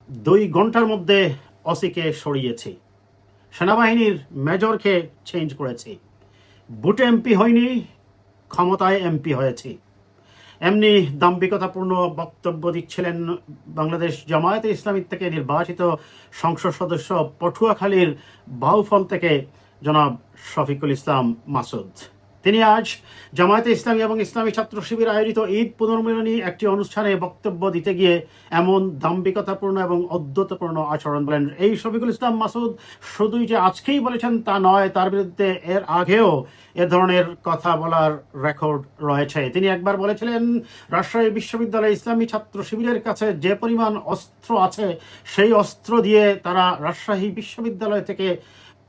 2 ঘন্টার মধ্যে ওসিকে সরিয়েছি, সেনাবাহিনীর মেজরকে চেঞ্জ করেছি, বুটে এমপি হয়নি, ক্ষমতায় এমপি হয়েছি। এমনি দাম্ভিকতাপূর্ণ বক্তব্য দিচ্ছিলেন বাংলাদেশ জামায়াতে ইসলামী থেকে নির্বাচিত সংসদ সদস্য পটুয়াখালীর বাউফল থেকে জনাব শফিকুল ইসলাম মাসুদ। তিনি আজ জামায়াতে ইসলামী এবং ইসলামী ছাত্র শিবির আয়োজিত ঈদ পুনর্মিলনী একটি অনুষ্ঠানে বক্তব্য দিতে গিয়ে এমন দাম্ভিকতাপূর্ণ এবং অদ্যতপূর্ণ আচরণ বলেন। এই শফিকুল ইসলাম মাসুদ শুধুই যে আজকেই বলেছেন তা নয়, তার বিরুদ্ধে এর আগেও এ ধরনের কথা বলার রেকর্ড রয়েছে। তিনি একবার বলেছিলেন, রাজশাহী বিশ্ববিদ্যালয়ে ইসলামী ছাত্র শিবিরের কাছে যে পরিমাণ অস্ত্র আছে, সেই অস্ত্র দিয়ে তারা রাজশাহী বিশ্ববিদ্যালয় থেকে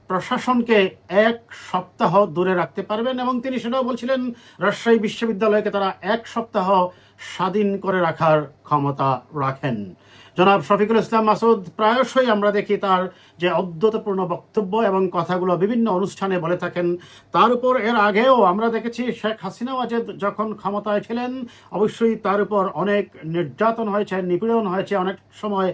প্রশাসনকে 1 সপ্তাহ দূরে রাখতে পারবেন, এবং তিনি সেটাও বলছিলেন রাজশাহী বিশ্ববিদ্যালয়কে তারা 1 সপ্তাহ স্বাধীন করে রাখার ক্ষমতা রাখেন। জনাব শফিকুল ইসলাম মাসুদ প্রায়শই আমরা দেখি তার যে অদ্যতপূর্ণ বক্তব্য এবং কথাগুলো বিভিন্ন অনুষ্ঠানে বলে থাকেন। তার উপর এর আগেও আমরা দেখেছি শেখ হাসিনা ওয়াজেদ যখন ক্ষমতায় ছিলেন, অবশ্যই তার উপর অনেক নির্যাতন হয়েছে, নিপীড়ন হয়েছে, অনেক সময়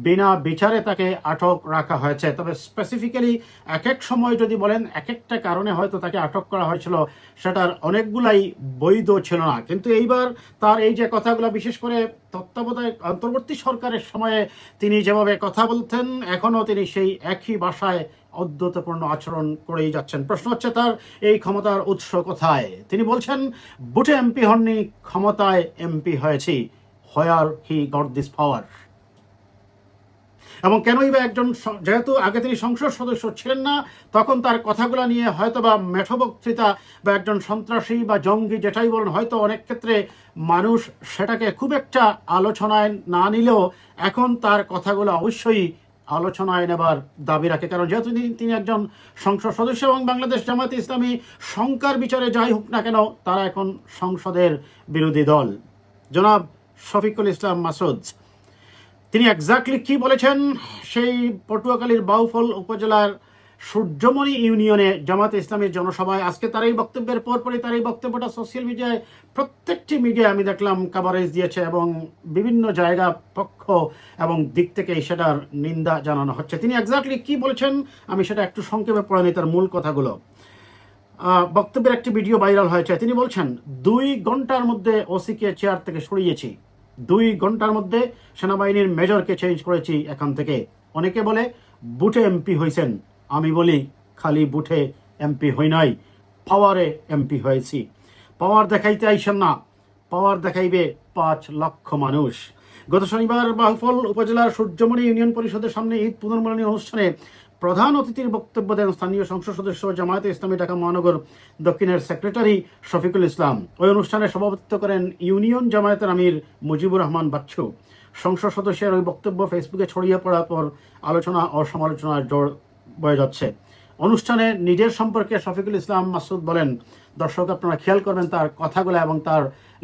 বিনা বিচারে তাকে আটক রাখা হয়েছে। তবে স্পেসিফিক্যালি এক এক সময় যদি বলেন, এক একটা কারণে হয়তো তাকে আটক করা হয়েছিল, সেটার অনেকগুলাই বৈধ ছিল না। কিন্তু এইবার তার এই যে কথাগুলো, বিশেষ করে তত্ত্বাবধায়ক অন্তর্বর্তী সরকারের সময়ে তিনি যেভাবে কথা বলতেন, এখনও তিনি সেই একই ভাষায় অদ্যতপূর্ণ আচরণ করেই যাচ্ছেন। প্রশ্ন হচ্ছে তার এই ক্ষমতার উৎস কোথায়? তিনি বলছেন, বুটে এমপি হননি, ক্ষমতায় এমপি হয়েছি। হোয়ার হি গট দিস পাওয়ার? এবং কেনই বা একজন, যেহেতু আগে তিনি সংসদ সদস্য ছিলেন না, তখন তার কথাগুলো নিয়ে হয়তো বা মেঠো বক্তৃতা বা একজন সন্ত্রাসী বা জঙ্গি যেটাই বলেন, হয়তো অনেক ক্ষেত্রে মানুষ সেটাকে খুব একটা আলোচনায় না নিলেও এখন তার কথাগুলো অবশ্যই আলোচনায় নেবার দাবি রাখে। কারণ যেহেতু তিনি একজন সংসদ সদস্য এবং বাংলাদেশ জামায়াতে ইসলামী সংখ্যার বিচারে যাই হোক না কেন, তারা এখন সংসদের বিরোধী দল। জনাব শফিকুল ইসলাম মাসুদ তিনি এক্স্যাক্টলি কি বলেছেন সেই পটুয়াখালীর বাউফল উপজেলার সূর্যমণি ইউনিয়নে জামায়াতে ইসলামীর জনসভায় আজকে তার এই বক্তব্যের পরপরই তার এই বক্তব্যটা সোশ্যাল মিডিয়ায় প্রত্যেকটি মিডিয়ায় আমি দেখলাম কাভারেজ দিয়েছে, এবং বিভিন্ন জায়গা, পক্ষ এবং দিক থেকে সেটার নিন্দা জানানো হচ্ছে। তিনি এক্স্যাক্টলি কি বলেছেন আমি সেটা একটু সংক্ষেপে পড়ে নিই তার মূল কথাগুলো। বক্তব্যের একটি ভিডিও ভাইরাল হয়েছে। তিনি বলছেন, 2 ঘন্টার মধ্যে ওসিকে চেয়ার থেকে সরিয়েছি, 2 ঘন্টার মধ্যে সেনাবাহিনীর মেজরকে চেঞ্জ করেছি এখান থেকে। অনেকে বলে বুটে এমপি হয়েছেন, আমি বলি খালি বুটে এমপি হই নাই, পাওয়ারে এমপি হয়েছি। পাওয়ার দেখাইতে আইসেন না, পাওয়ার দেখাইবে 5 লক্ষ মানুষ। গত শনিবার বাউফল উপজেলার সূর্যমণি ইউনিয়ন পরিষদের সামনে ঈদ পুনর্মিলনী অনুষ্ঠানে প্রধান অতিথির বক্তব্য দেন স্থানীয় সংসদ সদস্য জামায়াতে ইসলামী ঢাকা মহানগর দক্ষিণের সেক্রেটারি শফিকুল ইসলাম। ওই অনুষ্ঠানে সভাপতিত্ব করেন ইউনিয়ন জামায়াতের আমির মুজিবুর রহমান বাচ্চু। সংসদ সদস্যের ওই বক্তব্য ফেসবুকে ছড়িয়ে পড়ার পর আলোচনা ও সমালোচনার জোর বয়ে যাচ্ছে। অনুষ্ঠানে নিজের সম্পর্কে শফিকুল ইসলাম মাসুদ বলেন, দর্শক আপনারা খেয়াল করবেন তার কথাগুলো এবং তার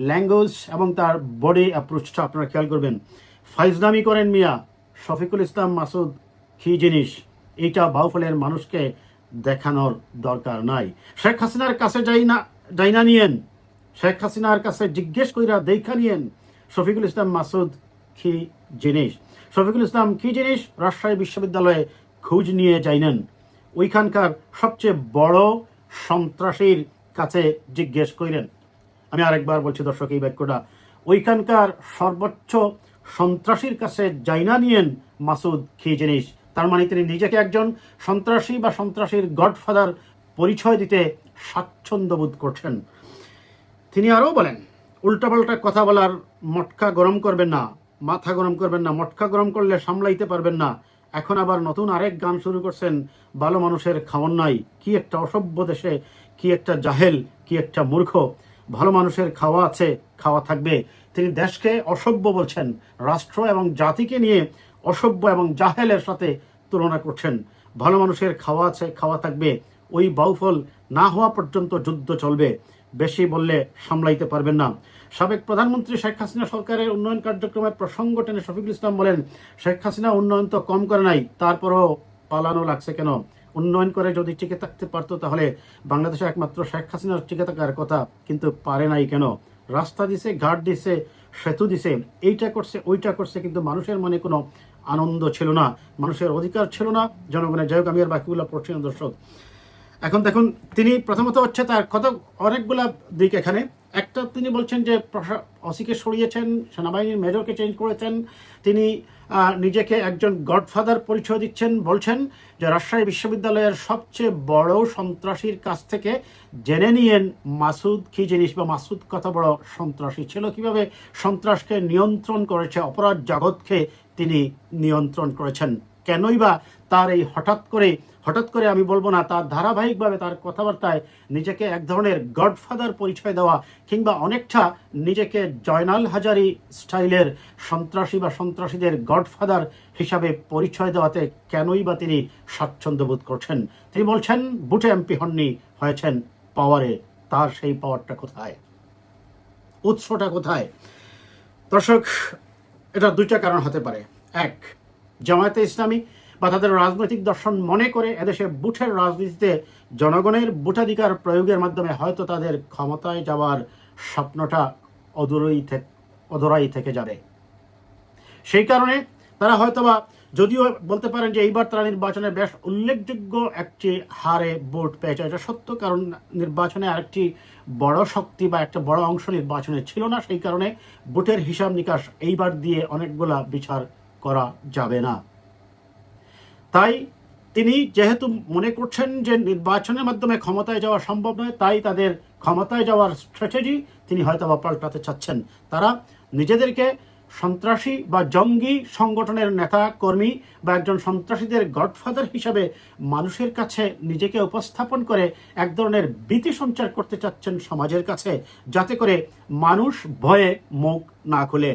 ল্যাঙ্গুয়েজ এবং তার বডি অ্যাপ্রোচটা আপনারা খেয়াল করবেন। ফাইজলামি করেন মিয়া, শফিকুল ইসলাম মাসুদ কি জিনিস এইটা বাউফলের মানুষকে দেখানোর দরকার নাই। শেখ হাসিনার কাছে যাই না নিয়েন, শেখ হাসিনার কাছে জিজ্ঞেস কইরা দেখা নিয়েন শফিকুল ইসলাম মাসুদ কি জিনিস। শফিকুল ইসলাম কি জিনিস রাজশাহী বিশ্ববিদ্যালয়ে খোঁজ নিয়ে যাইনেন, ওইখানকার সবচেয়ে বড় সন্ত্রাসীর কাছে জিজ্ঞেস কইলেন। আমি আরেকবার বলছি দর্শক এই বাক্যটা, ওইখানকার সর্বোচ্চ সন্ত্রাসীর কাছে যাইনা নিয়েন মাসুদ কি জিনিস। তার মানে তিনি নিজেকে একজন সন্ত্রাসী বা সন্ত্রাসীর গডফাদার পরিচয় দিতে স্বাচ্ছন্দ্য বোধ করছেন। তিনি আরও বলেন, উল্টাপাল্টা কথা বলার মটকা গরম করবেন না, মাথা গরম করবেন না, মটকা গরম করলে সামলাইতে পারবেন না। এখন আবার নতুন আরেক গান শুরু করছেন, ভালো মানুষের খাওয়ান নাই। কি একটা অসভ্য দেশে, কি একটা জাহেল, কি একটা মূর্খ। ভালো মানুষের খাওয়া আছে, খাওয়া থাকবে। তিনি দেশকে অসভ্য বলছেন, রাষ্ট্র এবং জাতিকে নিয়ে অসভ্য এবং জাহেলের সাথে তুলনা করছেন। ভালো মানুষের খাওয়া আছে, খাওয়া থাকবে। ওই বাউফল না হওয়া পর্যন্ত যুদ্ধ চলবে, বেশি বললে সামলাইতে পারবেন না। সাবেক প্রধানমন্ত্রী শেখ হাসিনা সরকারের উন্নয়ন কার্যক্রমের প্রসঙ্গ টেনে শফিকুল ইসলাম বলেন, শেখ হাসিনা উন্নয়ন তো কম করে নাই, তারপরও পালানো লাগছে কেন? উন্নয়ন করে যদি টিকে থাকতে পারতো তাহলে বাংলাদেশে একমাত্র শেখ হাসিনার টিকে থাকার কথা, কিন্তু পারে নাই কেন? রাস্তা দিছে, ঘাট দিছে, সেতু দিছে, এইটা করছে ওইটা করছে, কিন্তু মানুষের মনে কোনো আনন্দ ছিল না, মানুষের অধিকার ছিল না জনগণের। যাই হোক, আমি আর বাকিগুলো পড়ছি না দর্শক। এখন দেখুন, তিনি প্রথমত হচ্ছে তার কত অনেকগুলা দিক এখানে। একটা, তিনি বলছেন যে ওসিকে সরিয়েছেন, সেনাবাহিনীর মেজরকে চেঞ্জ করেছেন, তিনি নিজেকে একজন গডফাদার পরিচয় দিচ্ছেন, বলছেন যে রাজশাহী বিশ্ববিদ্যালয়ের সবচেয়ে বড় সন্ত্রাসীর কাছ থেকে জেনে নিয়েন মাসুদ কী জিনিস, বা মাসুদ কত বড় সন্ত্রাসী ছিল, কিভাবে সন্ত্রাসকে নিয়ন্ত্রণ করেছে, অপরাধ জগৎকে তিনি নিয়ন্ত্রণ করেছেন। কেনই বা তার এই হঠাৎ করে আমি বলবো না, তার ধারাবাহিকভাবে তার কথাবার্তায় নিজেকে এক ধরনের গডফাদার পরিচয় দেওয়া, কিংবা অনেকটা নিজেকে জয়নাল হাজারি স্টাইলের সন্ত্রাসী বা সন্ত্রাসীদের গডফাদার হিসাবে পরিচয় দেওয়াতে কেনই বা তিনি স্বাচ্ছন্দ্য বোধ করছেন। তিনি বলছেন বুটে এমপি হননি, হয়েছেন পাওয়ারে। তার সেই পাওয়ারটা কোথায়, উৎসটা কোথায়? দর্শক, এটা দুইটা কারণ হতে পারে। এক, জামায়াতে ইসলামী বা তাদের রাজনৈতিক দর্শন মনে করে এদেশে বুথের রাজনীতিতে জনগণের ভোটাধিকার প্রয়োগের মাধ্যমে হয়তো তাদের ক্ষমতায় যাওয়ার স্বপ্নটা অদূরেই থেকে যাবে। সেই কারণে তারা হয়তোবা, যদিও বলতে পারেন যে এইবার তারা নির্বাচনে বেশ উল্লেখযোগ্য একটি হারে ভোট পেয়েছে, এটা সত্য, কারণ নির্বাচনে আরেকটি বড় শক্তি বা একটা বড় অংশ নির্বাচনে ছিল না, সেই কারণে ভোটের হিসাব নিকাশ এইবার দিয়ে অনেকগুলা বিচার করা যাবে না। তাই তিনি যেহেতু মনে করছেন যে নির্বাচনের মাধ্যমে ক্ষমতায় যাওয়া সম্ভব নয়, তাই তাদের ক্ষমতায় যাওয়ার স্ট্র্যাটেজি তিনি হয়তো বা পাল্টাতে চাচ্ছেন। তারা নিজেদেরকে সন্ত্রাসী বা জঙ্গি সংগঠনের নেতা কর্মী বা একজন সন্ত্রাসীদের গডফাদার হিসাবে মানুষের কাছে নিজেকে উপস্থাপন করে এক ধরনের ভীতি সঞ্চার করতে চাচ্ছেন সমাজের কাছে, যাতে করে মানুষ ভয়ে মুখ না খুলে।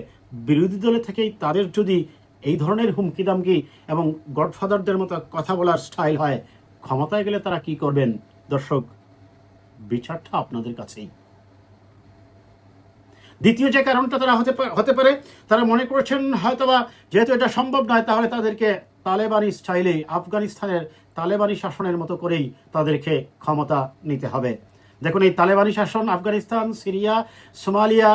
বিরোধী দলে থেকেই তাদের যদি এই ধরনের হুমকি দামকি এবং গডফাদারদের মতো কথা বলার স্টাইল হয়, ক্ষমতায় গেলে তারা কি করবেন দর্শক, বিচারটা আপনাদের কাছেই। দ্বিতীয় যে কারণটা তারা হতে পারে, তারা মনে করেছেন হয়তোবা যেহেতু এটা সম্ভব নয়, তাহলে তাদেরকে তালেবানি স্টাইলে, আফগানিস্তানের তালেবানি শাসনের মতো করেই তাদেরকে ক্ষমতা নিতে হবে। দেখুন, এই তালেবানি শাসন আফগানিস্তান, সিরিয়া, সোমালিয়া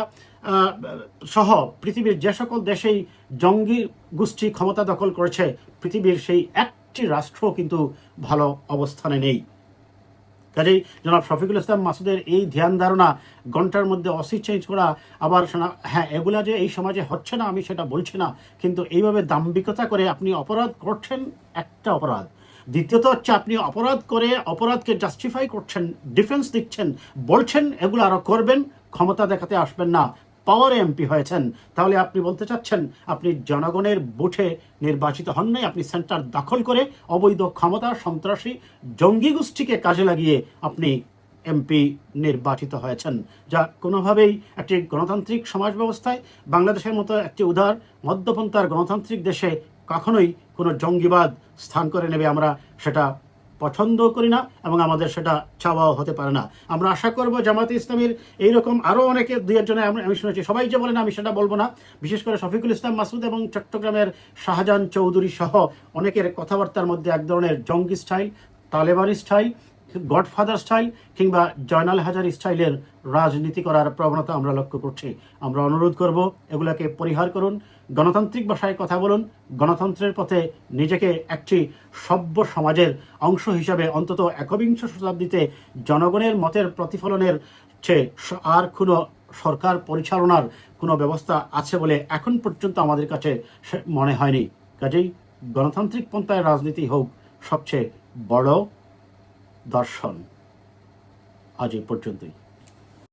সহ পৃথিবীর যে সকল দেশেই জঙ্গি গোষ্ঠী ক্ষমতা দখল করেছে, পৃথিবীর সেই একটি রাষ্ট্র কিন্তু ভালো অবস্থানে নেই। কাজেই জনাব শফিকুল ইসলাম মাসুদের এই ধ্যান ধারণা, ঘন্টার মধ্যে অসি চেঞ্জ করা, আবার হ্যাঁ এগুলা যে এই সমাজে হচ্ছে না আমি সেটা বলছি না, কিন্তু এইভাবে দাম্ভিকতা করে আপনি অপরাধ করছেন, একটা অপরাধ। দ্বিতীয়ত হচ্ছে আপনি অপরাধ করে অপরাধকে জাস্টিফাই করছেন, ডিফেন্স দিচ্ছেন, বলছেন এগুলো আরো করবেন, ক্ষমতা দেখাতে আসবেন না, পাওয়ারে এমপি হয়েছেন। তাহলে আপনি বলতে চাচ্ছেন আপনি জনগণের ভোটে নির্বাচিত হন নাই, আপনি সেন্টার দখল করে অবৈধ ক্ষমতা, সন্ত্রাসী জঙ্গি গোষ্ঠীকে কাজে লাগিয়ে আপনি এমপি নির্বাচিত হয়েছেন, যা কোনোভাবেই একটি গণতান্ত্রিক সমাজ ব্যবস্থায়, বাংলাদেশের মতো একটি উদার মধ্যপন্থার গণতান্ত্রিক দেশে কখনোই কোনো জঙ্গিবাদ স্থান করে নেবে, আমরা সেটা পছন্দ করি না এবং আমাদের সেটা চাওয়াও হতে পারে না। আমরা আশা করব জামায়াতে ইসলামীর এইরকম আরও অনেকে, দুই একজনে আমি শুনেছি, সবাই যে বলে না আমি সেটা বলবো না, বিশেষ করে শফিকুল ইসলাম মাসুদ এবং চট্টগ্রামের শাহজাহান চৌধুরী সহ অনেকের কথাবার্তার মধ্যে এক ধরনের জঙ্গি স্টাইল, তালেবানি স্টাইল, গডফাদার স্টাইল কিংবা জয়নাল হাজারি স্টাইলের রাজনীতি করার প্রবণতা আমরা লক্ষ্য করছি। আমরা অনুরোধ করব এগুলোকে পরিহার করুন, গণতান্ত্রিক ভাষায় কথা বলুন, গণতন্ত্রের পথে নিজেকে একটি সভ্য সমাজের অংশ হিসাবে অন্তত একবিংশ শতাব্দীতে জনগণের মতের প্রতিফলনের চেয়ে আর কোনো সরকার পরিচালনার কোনো ব্যবস্থা আছে বলে এখন পর্যন্ত আমাদের কাছে মনে হয়নি। কাজেই গণতান্ত্রিক পন্থায় রাজনীতি হোক সবচেয়ে বড় দর্শন। আজ এই পর্যন্তই।